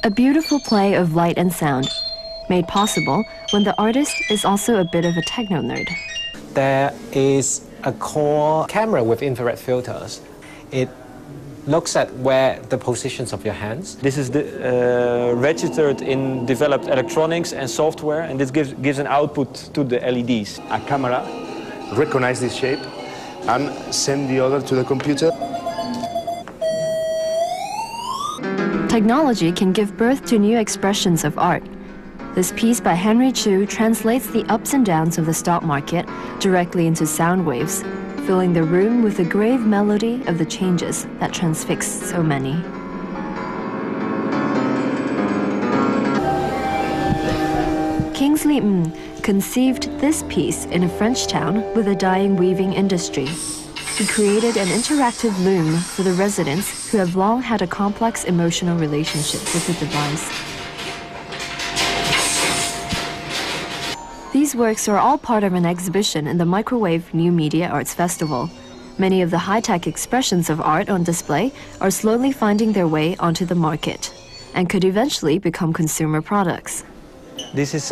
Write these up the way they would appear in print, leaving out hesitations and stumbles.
A beautiful play of light and sound, made possible when the artist is also a bit of a techno nerd. There is a core camera with infrared filters. It looks at where the positions of your hands. This is registered in developed electronics and software, and this gives an output to the LEDs. A camera recognizes this shape and send the other to the computer. Technology can give birth to new expressions of art. This piece by Henry Chu translates the ups and downs of the stock market directly into sound waves, filling the room with the grave melody of the changes that transfix so many. Kingsley conceived this piece in a French town with a dying weaving industry. He created an interactive loom for the residents who have long had a complex emotional relationship with the device. These works are all part of an exhibition in the Microwave New Media Arts Festival. Many of the high-tech expressions of art on display are slowly finding their way onto the market and could eventually become consumer products. This is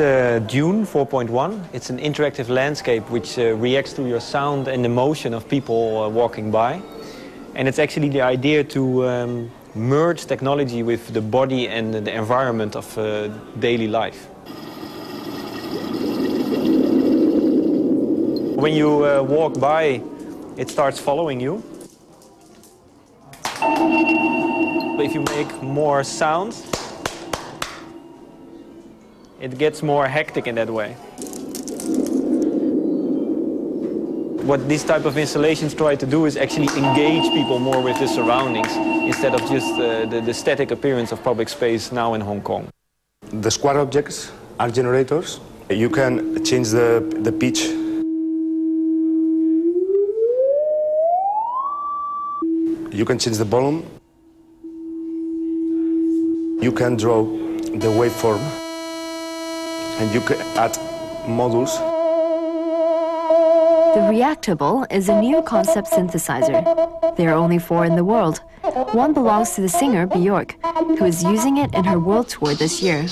Dune 4.1. It's an interactive landscape which reacts to your sound and the motion of people walking by. And it's actually the idea to merge technology with the body and the environment of daily life. When you walk by, it starts following you. If you make more sound, it gets more hectic in that way. What these type of installations try to do is actually engage people more with the surroundings instead of just the static appearance of public space now in Hong Kong. The square objects are generators. You can change the pitch. You can change the volume. You can draw the waveform. And you can add modules. The Reactable is a new concept synthesizer. There are only 4 in the world. One belongs to the singer Björk, who is using it in her world tour this year.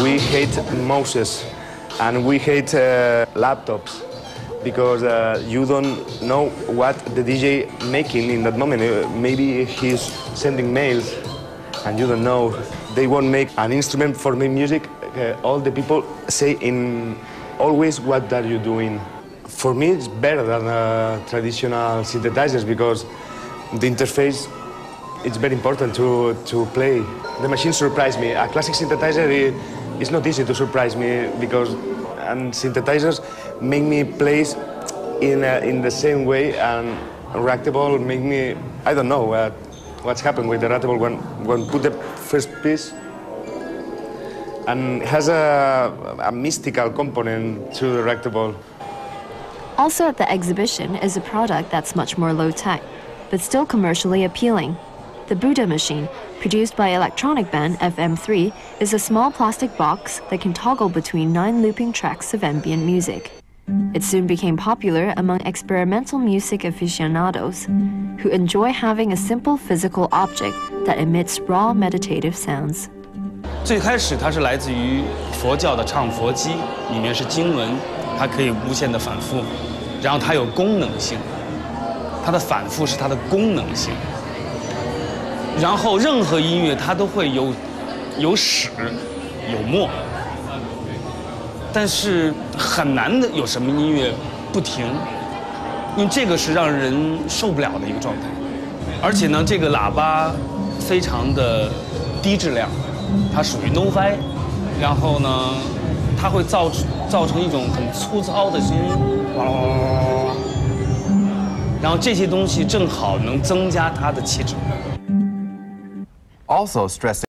We hate mouses and we hate laptops because you don't know what the DJ making in that moment. Maybe he's sending mails and you don't know. They won't make an instrument for make music. All the people say in always, what are you doing? For me, it's better than traditional synthesizers because the interface, it's very important to play. The machine surprised me. A classic synthesizer is not easy to surprise me because and synthesizers make me play in the same way, and Reactable make me, I don't know what's happened with the Reactable when put the first piece, and has a mystical component to the Reactable. Also at the exhibition is a product that's much more low-tech, but still commercially appealing. The Buddha machine, produced by electronic band FM3, is a small plastic box that can toggle between 9 looping tracks of ambient music. It soon became popular among experimental music aficionados, who enjoy having a simple physical object that emits raw meditative sounds. 最开始它是来自于佛教的唱佛机，里面是经文，它可以无限的反复，然后它有功能性，它的反复是它的功能性。然后任何音乐它都会有始有末，但是很难的有什么音乐不停，因为这个是让人受不了的一个状态。而且呢，这个喇叭非常的低质量，它属于 no-fi， 然后呢，它会造成一种很粗糙的声音，哇啦哇啦哇啦，然后这些东西正好能增加它的气质。Also stressing